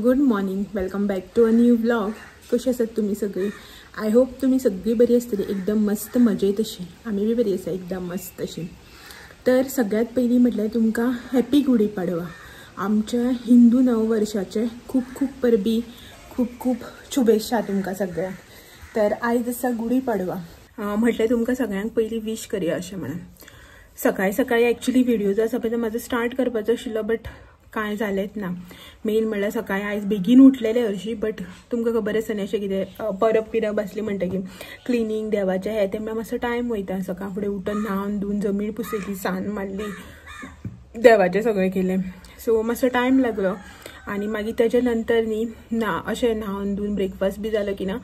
Good morning, welcome back to a new vlog. कशी आसात तुम्ही सगळी? आय होप तुम्ही सगळी बरी आसतली, एकदम मस्त मजेत अशी. आम्ही बी बरी आसा एकदम मस्त अशी. तर सगळ्यात पहिली म्हटल्यार तुमकां हॅपी गुढीपाडवा. आमच्या हिंदू नववर्षाचे खूप खूप परबी, खूप खूप शुभेच्छा तुमकां सगळ्यांक. तर आयज आसा गुढीपाडवा. म्हटल्यार तुमकां सगळ्यांक पयली विश करया अशें म्हणून. सकाळी सकाळी एक्चुअली व्हिडिओ जो आसा पळय तो म्हाजो स्टार्ट करपाचो आशिल्लो, बट काय जालेंच ना. मेन म्हणल्यार सकाळी आयज बेगीन उठलेले हरशी, बट तुमकां खबर आसा न्ही अशें कितें परब पिरब आसली म्हणटकीर क्लिनींग देवाचें हें तें मातसो टायम वयता. सकाळ फुडें उठून न्हावन धुवन जमीन पुसयली, सान मारली, देवाचें सगळें केलें. सो मातसो टायम लागलो. आनी मागीर तेजे नंतर न्ही ना अशें न्हावन धुवन ब्रेकफास्ट बी जालो की ना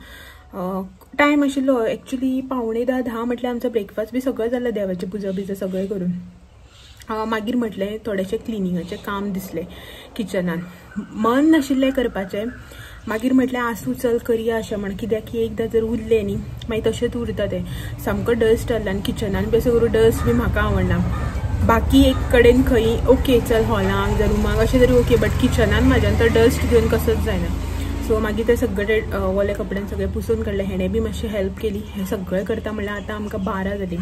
टायम आशिल्लो. एक्चुली 9:45 म्हटल्यार आमचो ब्रेकफास्ट बी सगळो जालो, देवाची पुजा बिजा सगळें करून. मागीर म्हटलें थोडेशें क्लिनिंगाचें काम दिसलें किचनान, मन नाशिल्लें करपाचें. मागीर म्हटलें आसूं चल करया अशें म्हण, कित्याक की एकदां जर उरलें न्ही मागीर तशेंच उरता तें. सामको डस्ट जाल्लो आनी किचनान बी असो करून डस्ट बी म्हाका आवडना. बाकी एक कडेन खंय ओके चल हॉलांक जर रुमाक अशें तरी ओके, बट किचनान म्हाज्यान तो डस्ट घेवन कसोच जायना. सो मागीर ते सगळे ओले कपड्यान सगळें पुसून काडलें. हेणें बी मातशी हेल्प केली. हें सगळें करता म्हणल्यार आतां आमकां 12 जालीं.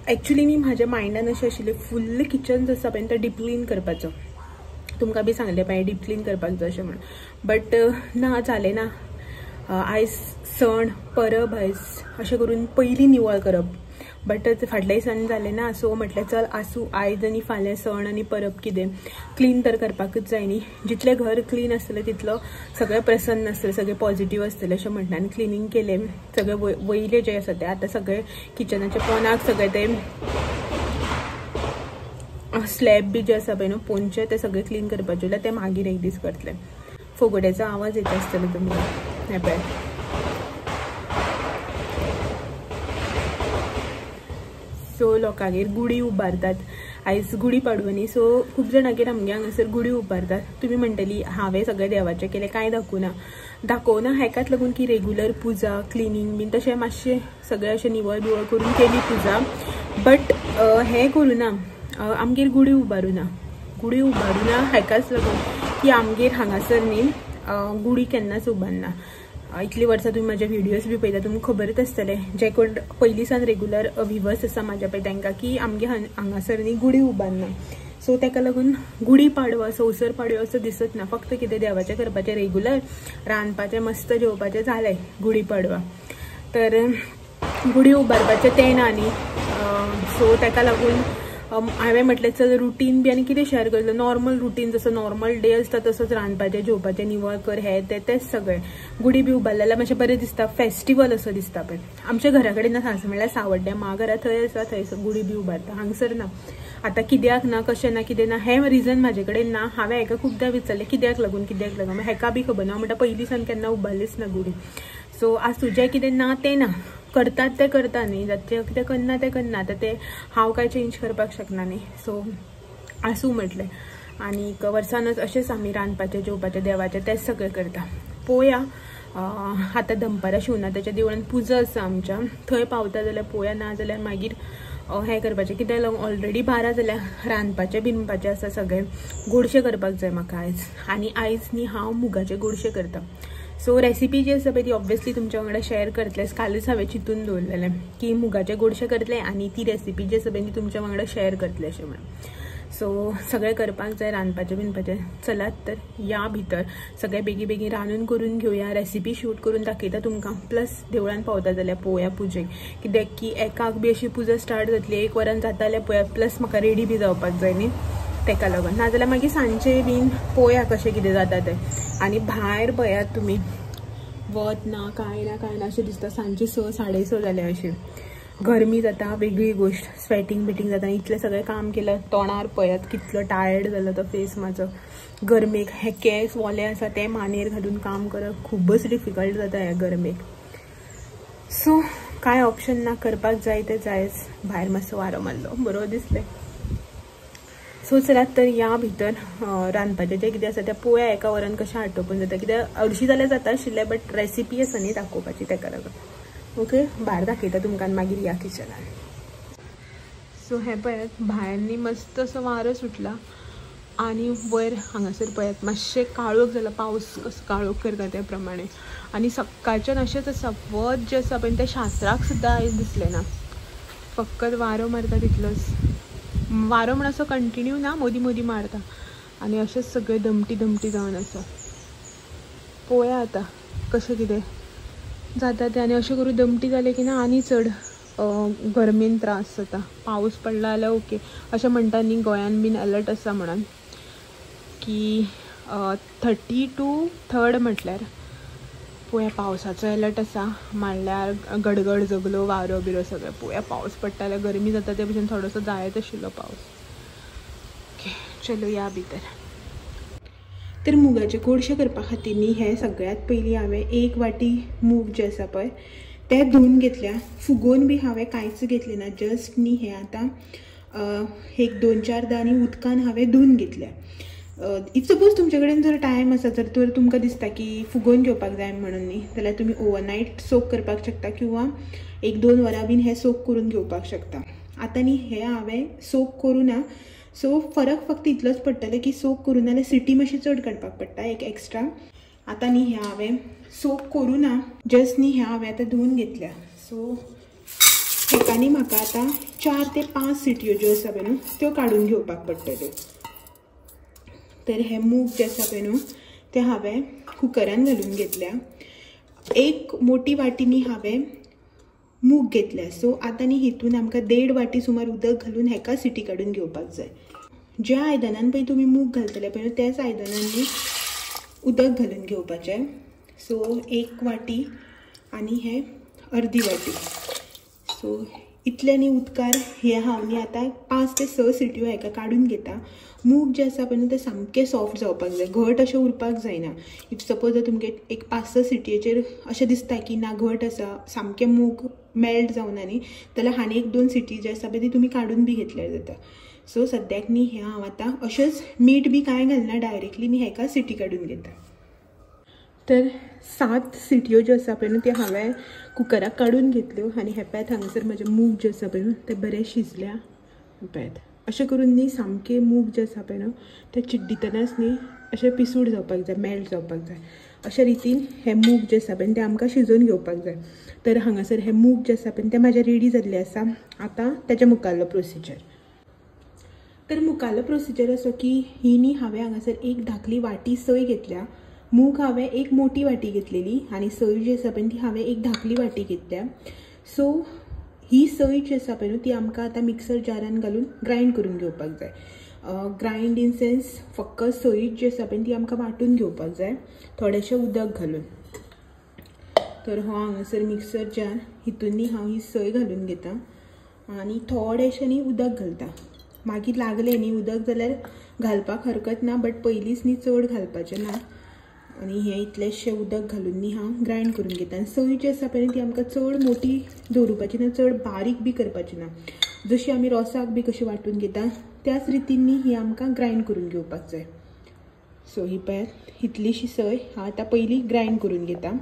एक्चुली न्ही म्हाज्या मायंडान अशें आशिल्लें फुल्ल किचन जो आसा पळय तो डीप क्लीन करपाचो. तुमकां बी सांगलें पाय डीप क्लीन करपाक जाय अशें म्हणून, बट ना जालें ना. आयज सण परब आयज अशें करून पयली निवळ करप, बट फाटल्या दिसांनी जालें ना. सो म्हटलें चल आसूं आयज आनी फाल्यां सण आनी परब कितें क्लीन तर करपाकूच जाय न्ही. जितलें घर क्लीन आसतलें तितलो सगळें प्रसन्न आसतलें, सगळें पॉझिटीव आसतलें अशें म्हणटा. आनी क्लिनींग केलें सगळें वयलें जें आसा तें आतां सगळें किचनाच्या पोंदाक सगळें तें स्लॅब बी जे आसा पळय न्हू पोंदचे ते सगळें क्लीन करपाचें जाल्यार तें मागीर एक दीस करतलें. फोगोड्याचो आवाज येता आसतलो तुमकां हें पळय. सो लोकांगेर गुडी उबारतात. आयज गुडी पाडवो न्ही, सो खूब जाणांगेर आमगे हांगासर गुडी उबारतात. तुमी म्हणटली हांवें सगळें देवाचें केलें, कांय दाखोवना हेकाच लागून की रेगुलर पुजा क्लिनींग बीन तशें मातशें सगळें अशें निवळ बिवळ करून केली पुजा, बट हें करूं ना. आमगेर गुडी उबारूना हेकाच लागून की आमगेर हांगासर न्ही गुडी केन्नाच उबारना. इतलीं वर्सां तुमी म्हाजे व्हिडियोज बी पळयता तुमकां खबरच आसतलें, जे कोण पयलीं सावन रेगुलर व्हिवर्स आसा म्हाज्या पळय तांकां, की आमगे हांगासर न्ही गुडी उबारना. सो ताका लागून गुडी पाडवा संवसर पाडवो असो दिसत ना. फक्त कितें देवाचें करपाचें रेगुलर, रांदपाचें मस्त जेवपाचें जालें गुडी पाडवा. तर गुडी उबारपाचें तें ना न्ही. सो ताका लागून हांवें म्हटलें चल रुटीन बी आनी कितें शेअर करतलो. नॉर्मल रुटीन जसो नॉर्मल डे आसता तसोच रांदपाचें जेवपाचें निवळ कर हें तेंच सगळें. गुडी बी उबारलें जाल्यार मातशें बरें दिसता, फेस्टिवल असो दिसता पळय. आमच्या घरा कडेन सांगता म्हणल्यार सावड्ड्या माघरा थंय आसा, थंय गुडी बी उबारता. हांगसर ना. आतां कित्याक ना कशें ना कितें ना हें रिजन म्हाजे कडेन ना. हांवें हेका खूबदां विचारलें कित्याक लागून हेका बी खबर ना. म्हणटा पयलीं सावन केन्ना उबारलीच ना गुडी. सो आसूं जें कितें ना तें ना, करतात तें करता न्ही, जें कितें करना तें करना. आतां तें हांव काय चेंज करपाक शकना न्ही. सो आसूं म्हटलें. आनीक वर्सानच अशेंच आमी रांदपाचें जेवपाचें देवाचें तेंच सगळें करता. पळोवया आतां दनपारां शिवनाथाच्या देवळान पुजा आसा आमच्या, थंय पावता जाल्यार पळोवया, ना जाल्यार मागीर हें करपाचें. कित्याक लागून ऑलरेडी 12 जाल्यार रांदपाचें बिनपाचें आसा सगळें. गोडशें करपाक जाय म्हाका आयज. आनी आयज न्ही हांव मुगाचें गोडशें करता. सो रेसिपी जी आसा पळय ती ऑब्वियसली तुमच्या वांगडा शेअर करतलें. कालच हांवें चिंतून दवरलेलें की मुगाचें गोडशें करतलें आनी ती रेसिपी जी आसा पळय ती तुमच्या वांगडा शेअर करतलें अशें म्हणून. सो सगळें करपाक जाय रांदपाचें बिनपाचें. चलात तर या भितर सगळें बेगीन रांदून करून घेवया. रेसिपी शूट करून दाखयता तुमकां. प्लस देवळान पावता जाल्यार पळोवया पुजेक, कित्याक की एकाक बी अशी पुजा स्टार्ट जातली 1 वरान जाता जाल्यार पळोवया. प्लस म्हाका रेडी बी जावपाक जाय न्ही ताका लागून. नाजाल्यार मागीर सांजचें बीन पळोवया कशें कितें जाता तें. आनी भायर पळयात तुमी वत ना काय ना अशें दिसता. सांजची 6 साडे 6 जाल्यार अशें. गरमी जाता वेगळी गोश्ट, स्वेटींग बिटींग जाता. इतलें सगळें काम केलं तोंडार पळयात कितलो टायर्ड जालो तो फेस म्हाजो गरमेक. हे केस ओले आसा ते मानेर घालून काम करप खूबच डिफिकल्ट जाता ह्या गरमेक. सो कांय ऑप्शन ना, करपाक जाय तें जायच. भायर मातसो वारो मारलो बरो दिसलें. सो चलात तर या भितर रांदपाचें जें कितें आसा तें पळोवया. 1 वरान कशें आटोपून जाता, कित्याक हरशीं जाल्यार जाता आशिल्लें, बट रेसिपी आसा न्ही दाखोवपाची ताका लागून. ओके भायर दाखयता तुमकां मागीर या किचनान. सो हें पळयात भायर न्ही मस्त असो वारो सुटला. आणि वयर हांगासर पळयात मातशें काळोख जाला, पावस कसो काळोख करता त्या प्रमाणे. आणि सकाळच्यान अशेंच आसा, वत जें आसा पळय तें शास्त्राक सुद्दां आयज दिसलें ना, फकत वारो मारता तितलोच. वारो म्हण असो कंटिन्यू ना, मदीं मदीं मारता आनी अशेंच सगळें दमटी दमटी जावन आसा. पळोवया आतां कशें कितें जाता तें. आनी अशें करून दमटी जालें की ना आनी चड गरमेन त्रास जाता. पावस पडला जाल्यार ओके. अशें म्हणटा न्ही गोंयान बीन अलर्ट आसा म्हणून की 30 to 3 म्हटल्यार पळोवया पावसाचो अलर्ट आसा. म्हणल्यार गडगड जगलो, वारो बिरो सगळें पळोवया. पावस पडटा जाल्यार गरमी जाता ते भशेन थोडोसो जायत आशिल्लो पावस. ओके चलो या भितर. तर मुगाचे गोडशे करपा खातीर न्ही हे सगळ्यात पयलीं हांवें 1 वाटी मूग जे आसा पळय ते धुवन घेतल्या. फुगोवन बी हांवें कांयच घेतलें ना, जस्ट न्ही हे आतां एक 2-4 नी उदकान हांवें धुवन घेतल्या. इफ सपोज तुमचे कडेन जर टायम आसा तर तुमकां दिसता की फुगोवन घेवपाक जाय म्हणून न्ही, जाल्यार तुमी ओवरनायट सोक करपाक शकता किंवा 1-2 वरां बीन हे सोक करून घेवपाक शकता. आतां न्ही हे हांवें सोक करूं ना, सो फरक फक्त इतलोच पडटलो की सोक करूं ना जाल्यार सिटी मातशी चड काडपाक पडटा एक एक्स्ट्रा. आतां न्ही हे हांवें सोक करूं ना, जस्ट न्ही हे हांवें आतां धुवन घेतल्या. सो हेका न्ही म्हाका आतां 4 ते 5 सिटयो ज्यो आसा पळय न्हू त्यो काडून घेवपाक पडटल्यो. तर हे मूग जे आसा पळय न्हू ते हांवें कुकरान घालून घेतल्या. 1 मोठी वाटी न्ही हांवें मूग घेतल्या. सो आतां न्ही हितून आमकां 1.5 वाटी सुमार उदक घालून हेका सिटी काडून घेवपाक जाय. ज्या आयदनान पळय तुमी मूग घालतले पळय त्याच आयदनान न्ही उदक घालून घेवपाचें. सो 1 वाटी आनी हे अर्दी वाटी. सो इतले न्ही उदकार हे हांव न्ही आतां 5 ते 6 सिटयो हेका काडून घेता. मूग जे आसा पळय न्हू ते सामके सॉफ्ट जावपाक जाय, घट अशें उरपाक जायना. इफ सपोज जर तुमगे एक 5-6 सिटयेचेर अशें दिसता की ना घट आसा, सामके मूग मेल्ट जावना न्ही, जाल्यार आनी 1-2 सिटी जे आसा पळय ती तुमी काडून बी घेतल्यार जाता. सो सद्याक न्ही हे हांव आतां अशेंच मीठ बी कांय घालना, डायरेक्टली न्ही हेका सिटी काडून घेता. तर 7 सिटयो ज्यो आसा पळय न्हू त्यो हांवें कुकराक काडून घेतल्यो. आनी हे पळयात हांगासर म्हजे मूग जे आसा पळय न्हू ते बरे शिजल्या. पळयात अशें करून न्ही सामके मूग जे आसा पळय न्हू ते चिड्डितनाच न्ही अशें पिसूड जावपाक जाय, मेल्ट जावपाक जाय. अशा रितीन हे मूग जे आसा पळय ते आमकां शिजोवन घेवपाक जाय. तर हांगासर हे मूग जे आसा पळय ते म्हाजे रेडी जाल्ले आसा. आतां तेजे मुखारलो प्रोसिजर. तर मुखारलो प्रोसिजर असो की ही न्ही हांवें हांगासर 1 धाकली वाटी सय घेतल्या. मूग हांवें 1 मोठी वाटी घेतलेली आनी सय जी आसा पळय ती हांवें 1 धाकली वाटी घेतल्या. सो ही सय जी आसा पळय न्हू ती आमकां आतां मिक्सर जारान घालून ग्रायंड करून घेवपाक जाय. ग्रायंड इन सेन्स फक्त सय जी आसा पळय ती आमकां वाटून घेवपाक जाय थोडेशें उदक घालून. तर हो हांगासर मिक्सर जार हितून न्ही हांव ही सय घालून घेता आनी थोडेशें न्ही उदक घालता. मागीर लागलें न्ही उदक जाल्यार घालपाक हरकत ना, बट पयलींच न्ही चड घालपाचें ना. आनी हे इतलेशें उदक घालून न्ही हांव ग्रायंड करून घेता. आनी सय जी आसा पळय ती आमकां चड मोठी दवरुपाची ना, चड बारीक बी करपाची ना. जशी आमी रोसाक बी कशी वाटून घेता त्याच रितीन न्ही ही आमकां ग्रायंड करून घेवपाक जाय. सो ही पळयात इतलीशी सय हांव आतां पयलीं ग्रायंड करून घेता.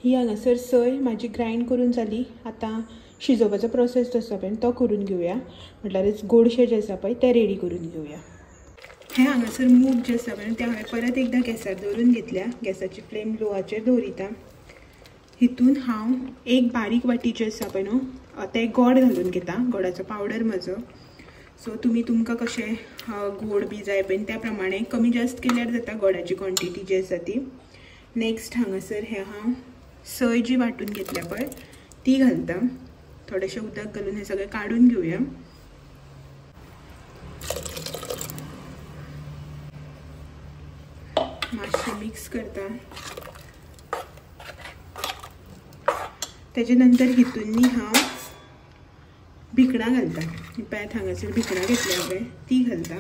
ही हांगासर सय म्हाजी ग्रायंड करून जाली. आतां शिजोवपाचो प्रोसेस जो आसा पळय तो करून घेवया. म्हटल्यारच गोडशे जे आसा पळय ते रेडी करून घेवया. हे हांगासर मूग जे आसा पळय ते हांवें परत एकदां गॅसार दवरून घेतल्या. गॅसाची फ्लेम लोवाचेर दवरिता. हितून हांव 1 बारीक वाटी जे आसा पळय न्हू ते गोड घालून घेता, गोडाचो पावडर म्हजो. सो तुमी तुमकां कशें गोड बी जाय पळय त्या प्रमाणे कमी जास्त केल्यार जाता गोडाची क्वॉन्टिटी जी आसा ती. नेक्स्ट हांगासर हे हांव सय जी वाटून घेतल्या पळय ती घालता. थोडेशें उदक घालून हे सगळें काडून घेवया. मातशें मिक्स करता. तेजे नंतर हितून न्ही हांव भिकणां घालता. पळयात हांगासर भिकणां घेतल्या हांवें ती घालता.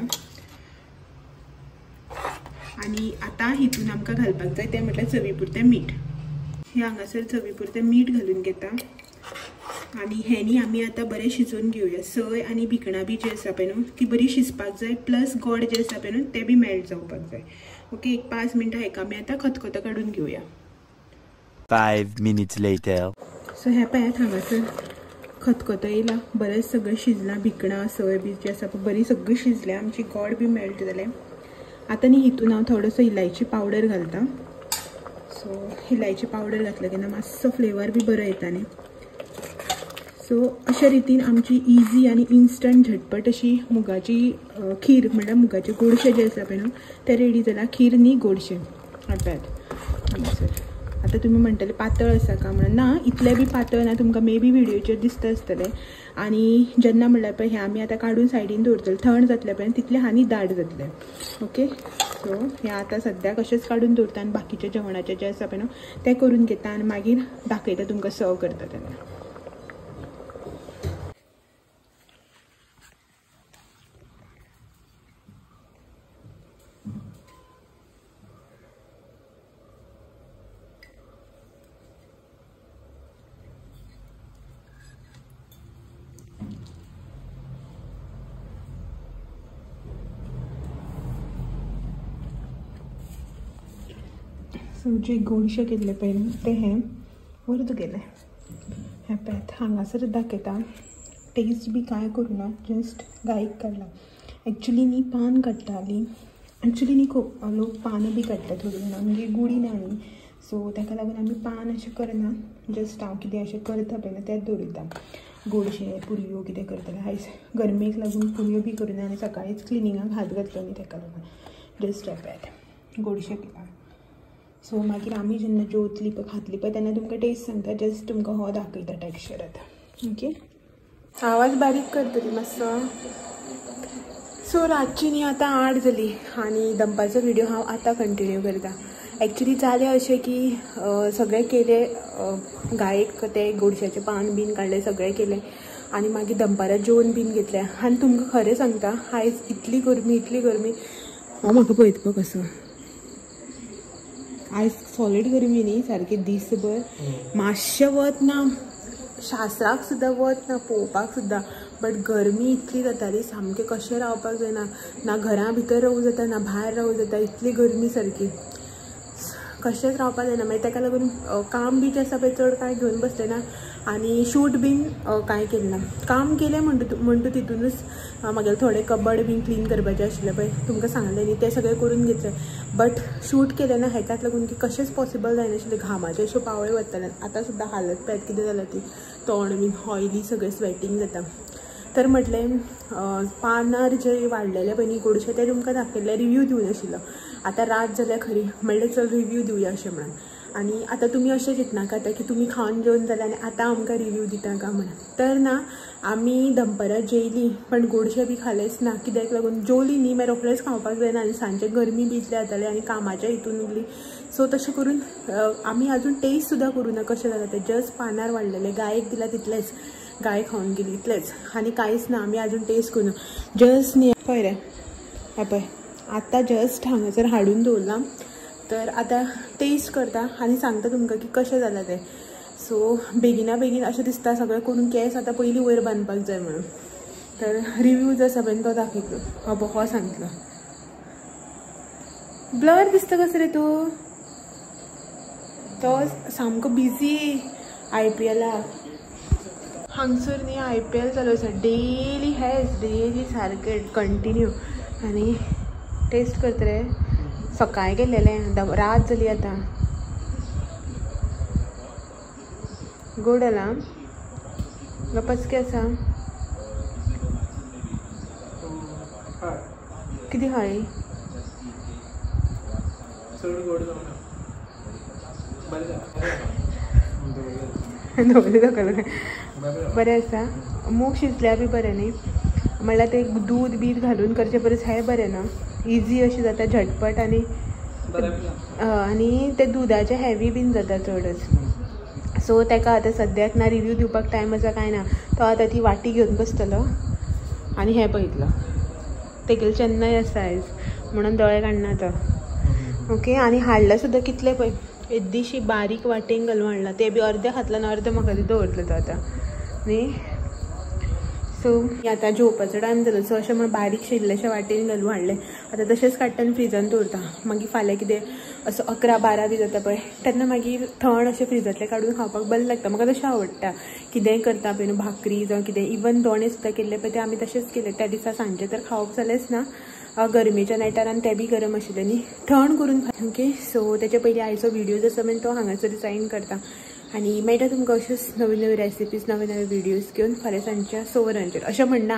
आनी आतां हितून आमकां घालपाक जाय तें म्हटल्यार चवी पुरतें मीठ. हे हांगासर चवी पुरतें मीठ घालून घेता. आनी हे न्ही आमी आतां बरें शिजोवन घेवया. सय आनी भिकणां बी जी आसा पळय न्हू ती बरी शिजपाक जाय, प्लस गोड जे आसा पळय न्हू ते बी मेल्ट जावपाक जाय. ओके, एक 5 मिनटां हेका आमी आतां खतखतो काडून घेवया. 5 minutes later. सो हे पळयात हांगासर खतखतो येयला बरेंच सगळें शिजलां भिकणां सय बी जी आसा पळय बरी सगळी शिजल्या आमची गोड बी मेल्ट जालें आतां न्ही हितून हांव थोडोसो इलायची पावडर घालता सो इलायची पावडर घातल्या तेन्ना मातसो फ्लेवर बी बरो येता न्ही सो अशा रितीन आमची इजी आनी इन्स्टंट झटपट अशी मुगाची खीर म्हणल्यार मुगाचे गोडशे जे आसा पळय न्हू ते रेडी जाला खीर न्ही गोडशे हाडटात हांगासर आता तुम्ही म्हणटले पातळ आसा का म्हणून ना इतले बी पातळ ना तुमकां मे बी व्हिडिओचेर दिसता आसतलें आनी जेन्ना म्हणल्यार पळय हें आमी आतां काडून सायडीन दवरतले थंड जातले पळय तितले आनी दाट जातले ओके सो हें आतां सद्याक अशेंच काडून दवरता आनी बाकीचे जेवणाचे जे आसा पळय न्हू तें करून घेता आनी मागीर दाखयता तुमकां सर्व करता तेन्ना सो जे गोडशे केल्ले पळय ते हें व्हरत गेले हें पळयात हांगासर दाखयता टेस्ट बी कांय करूना जस्ट गायक काडला एक्चुली न्ही पान काडटाली एक्चुली न्ही खूब लोक पान बी काडटा थोडी जाणां म्हणजे गुडी ना न्ही सो ताका लागून आमी पान अशें करना जस्ट हांव कितें अशें करता पळय ना तेंच दवरिता गोडशे पुरयो कितें करतले आयज गरमेक लागून पुरयो बी करिना आनी सकाळींच क्लिनिंगाक हात घातलो न्ही ताका लागून जस्ट पळयात गोडशे केला सो मागीर आमी जेन्ना जेवतली पळय खातली पळय तेन्ना तुमकां टेस्ट सांगता जस्ट तुमकां हो दाखयता टॅक्स्चर आतां ओके आवाज बारीक करतली मातसो सो रातची न्ही आतां 8 जाली आनी दनपारचो व्हिडिओ हांव आतां कंटिन्यू करता एक्चुली जालें अशें की सगळें केलें गायेक ते गोडशाचें पान बीन काडलें सगळें केलें आनी मागीर दनपारां जेवण बीन घेतलें आनी तुमकां खरें सांगता आयज इतली गरमी हांव म्हाका पळयत पळय कसो आयज सॉलीड गरमी न्ही सारकी दीसभर मातशें वत ना शास्त्राक सुद्दां वत ना पळोवपाक सुद्दां बट गरमी इतली जाताली सामकें कशें रावपाक जायना ना घरा भितर रावूं जाता ना भायर रावूं जाता इतली गरमी सारकी कशेंच रावपाक जायना मागीर ताका लागून काम बी जें आसा पळय चड कांय घेवन बसलें ना आनी शूट बीन कांय केलें ना काम केलें म्हणटा तितूनच म्हागेलें थोडें कबड बीन क्लीन करपाचें आशिल्लें पळय तुमकां सांगलें न्ही तें सगळें करून घेतलें बट शूट केलें ना हेकाच लागून की कशेंच पॉसिबल जायनाशिल्लें घामाचे अश्यो पावय वताले आतां सुद्दां हालत पळयात कितें जालां ती तोंड बीन ऑयली सगळें स्वेटींग जाता तर म्हटलें पानार जे वाडलेले पळय न्ही गोडशे ते तुमकां दाखयल्ले रिव्यू दिवनाशिल्लो आतां रात जाल्यार खरी म्हणल्यार चल रिव्यू दिवया अशें म्हणून आनी आतां तुमी अशें चिंतनाका आतां की तुमी खावन जेवन जाल्यार आनी आतां आमकां रिव्यू दिता काय म्हणून तर ना आमी दनपारां जेयलीं पण गोडशे बी खालेच ना कित्याक लागून जेवलीं न्ही मागीर रोखडेंच खावपाक जायना आनी सांजचे गरमी बी इतली जाताली आनी कामाच्या हितून उरली सो तशें करून आमी आजून टेस्ट सुद्दां करूं ना कशें जाता तें जस्ट पानार वाडलेलें गायेक दिलां तितलेंच गाय खावन गेली इतलेंच आनी कांयच ना आमी आजून टेस्ट करूं जस्ट न्ही पळय रे हें पळय आतां जस्ट हांगासर हाडून दवरलां तर आतां टेस्ट करता आनी सांगता तुमकां की कशें जालां तें सो बेगिना बेगीन अशें दिसता सगळें करून केस आतां पयलीं वयर बांदपाक जाय म्हणून तर रिव्यू जो आसा पळय तो दाखयतलो हो सांगतलो ब्लर दिसता कसो रे तूं तो सामको बिजी IPLाक हांगसर न्ही IPL चालू आसा डेली सारकें कंटिन्यू आनी टेस्ट करता रे सकाळीं गेल्लेलें रात जाली आतां गोड जालां गपचके आसा कितें खाळी बरें आसा मूग शिजल्या बी बरें न्ही म्हणल्यार ते दूध बीद घालून करचे परस हें बरें ना इजी अशी जाता झटपट आनी ते दुधाचे हेवी बीन जाता चडच सो ताका आतां सद्याक ना रिव्यू दिवपाक टायम आसा कांय ना तो आतां ती वाटी घेवन बसतलो आनी हें पळयतलो तेगेल चेन्नय आसा आयज म्हणून दोळे काडना तो ओके आनी हाडला सुद्दां कितले पळय येद्दीशी बारीक वाटेन घालून हाडला ते बी अर्दे खातलो ना अर्दे म्हाका दवरतलो तो आतां न्ही सो आता जेवपाचो टायम जालो सो अशें म्हण बारीकशे इल्लेशे वाटेन घालून हाडले. आतां तशेंच काडटा आनी फ्रिजान दवरता. मागीर फाल्यां कितें असो 11-12 बी जाता पळय तेन्ना मागीर थंड अशें फ्रिजांतले काडून खावपाक बरें लागता. म्हाका तशें आवडटा. कितेंय करता पळय न्हू भाकरी जावं कितें इवन दोणे सुद्दां केल्ले पळय ते आमी तशेंच केले. त्या दिसा सांजे तर खावप जालेंच ना. गरमेच्या नायटार आनी ते बी गरम आशिल्ले न्ही थंड करून खा. ओके सो तेचे पयलीं आयचो व्हिडिओ जो आसा पळय तो हांगासर सायन करता आनी मेळटा तुमकां अश्योच नवी नवी रेसिपीज नवे नवे व्हिडिओज घेवन फाल्यां सांजच्या 6 वरांचेर. अशें म्हणना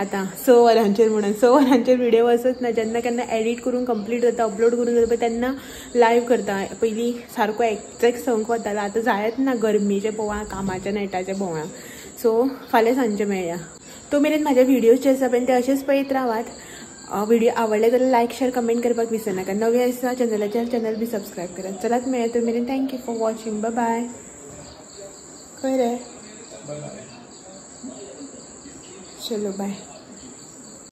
आतां 6 वरांचेर म्हणून 6 वरांचेर व्हिडिओ वचत ना. जेन्ना केन्ना एडिट करून कंप्लीट जाता अपलोड करून जाता पळय तेन्ना लायव्ह करता. पयलीं सारको एक्झॅक्ट संक वतालो आतां जायत ना गरमेचे बोवाळ कामाच्या नायटाचे बोवाळ. सो फाल्यां सांजचे मेळया. तो मेरेन म्हाजे व्हिडिओज जे आसा पळय ते अशेंच पळयत रावात. व्हिडिओ आवडले जाल्यार लायक शेअर कमेंट करपाक विसरनाका. नवे आसा चॅनलाचेर चॅनल बी सबस्क्रायब करात. चलात मेळया तो मेरेन. Thank you for watching. Bye bye. खंय रे चलो बाय.